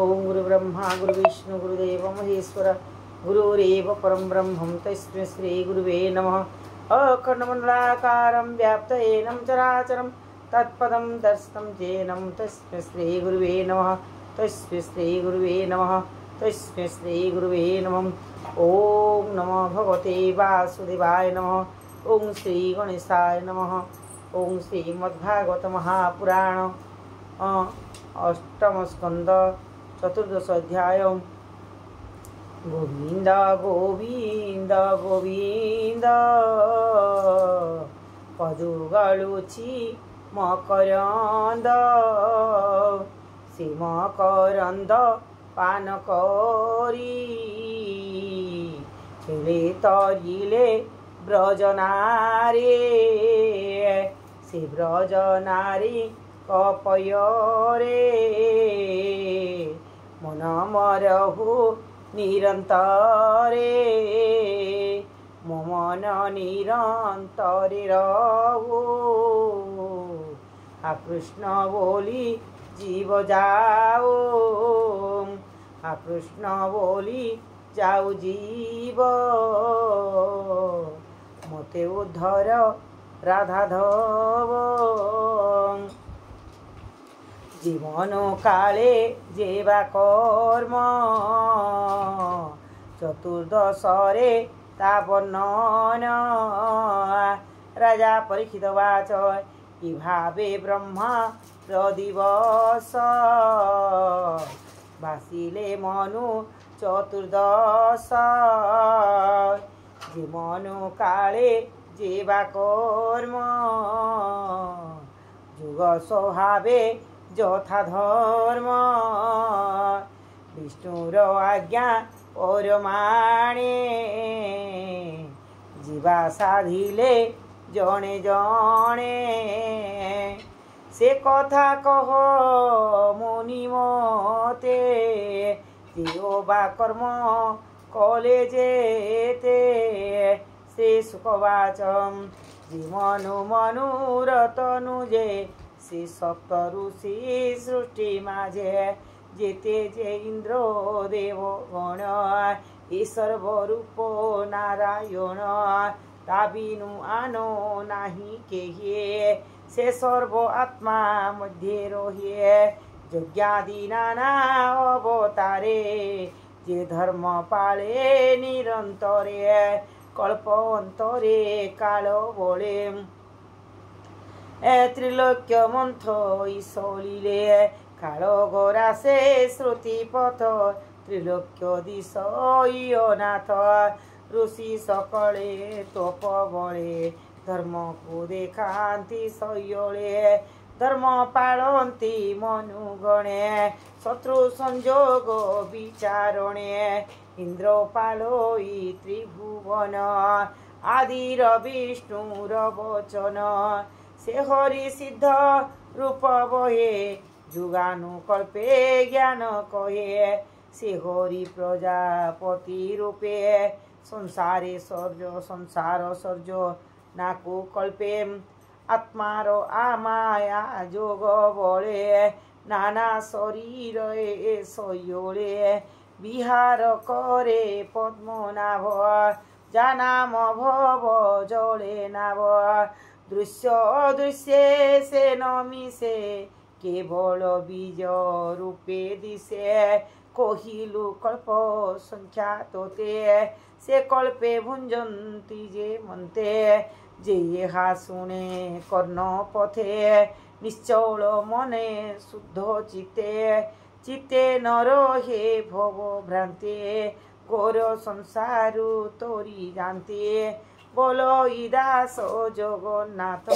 ओम गुरुब्रह्मा गुरुविष्णु गुरुदेव महेश्वर गुरुरेव परं ब्रह्मं तस्मै श्री गुरुवे नमः। अखण्डमण्डलाकारं व्याप्तयेनं चराचरं तत्पदं दर्शितं येनं तस्मै श्री गुरुवे नमः। तस्मै श्री गुरुवे नमः। तस्मै श्री गुरुवे नमः। ओम नमो भगवते वासुदेवाय नमः। ओम श्री गणेशाय नमः। ओम श्रीमद्भागवत महापुराण अष्टम स्कंद चतुर्दश अध्याय। गोविंद गोविंद गोविंद पदुगलुची मकरंद से मकरंद पान करी खेले तरिले ब्रजनारी से ब्रजनारी कपयरे मन मरहु निरंतरे मन निरंतरे रहु आ कृष्ण बोली जीव जाओ आ कृष्ण बोली जाऊ जीव मते उद्धर राधाधव जीवन काले जेवा कर्म चतुर्दशरे तावर्णन राजा परीक्षित वाच कि भावे ब्रह्मा प्रदिवस भासिले मनु चतुर्दश जीवन काले जेवा कर्म जुग स्वभावे यथा धर्म विष्णुर आज्ञा परमाणे जीवा साधिले जणे जणे से कथा कह मुनि मते जियो बा कर्म कले जेते से सुखवाचम जीवनु मनुरतनुजे से सप्त ऋषि सृष्टि माझे जेते जे इंद्र देव गण ये सर्वरूप नारायण ताबिनु आनो नाही केहे से सर्व आत्मा मध्ये रहे यज्ञादि नाना अवतारे जे धर्म पाले निरंतरे कल्पान्तरे काल बळे त्रिलोक्य मंथ ईशलिले काल गरासे श्रुति पथ त्रिलोक्य दिशनाथ ऋषि सकले तोप बळे धर्म को देखांती सयले धर्म पालंती मनुगणे शत्रु संजोग विचारणे इंद्र पालोई त्रिभुवन आदिर विष्णुर वचन से हरि सिद्ध रूप बहे जुगानुकल्पे ज्ञान कहे से हरि प्रजापति रूपे संसारे संसार सर्ज नाकु कल्पे आत्मार आमाया जोग बले नाना शरीर सयोले विहार करे पद्मनाभ जानाम भव जले नाभ दृश्य अदृश्य से नमिसे केवल बीज रूपे दिशे कहिलु कल्प संख्या तोते से कल्पे भुंजंती जे मनते जे हा शुणे कर्ण पथे निश्चल मने शुद्ध चित्ते चित्ते न रहे भव भ्रांते घोर संसारु तोरी जानते बोलो दास जगन्नाथ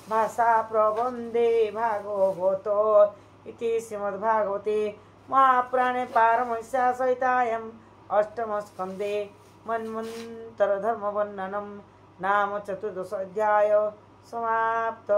भाषा प्रबंधे भागवत इति श्रीमद्भागवते महापुराणे पारमहंस्या सहितायाम् अष्टम स्कंदे मन्वंतर धर्म वर्णनम नाम चतुर्दश अध्याय समाप्त।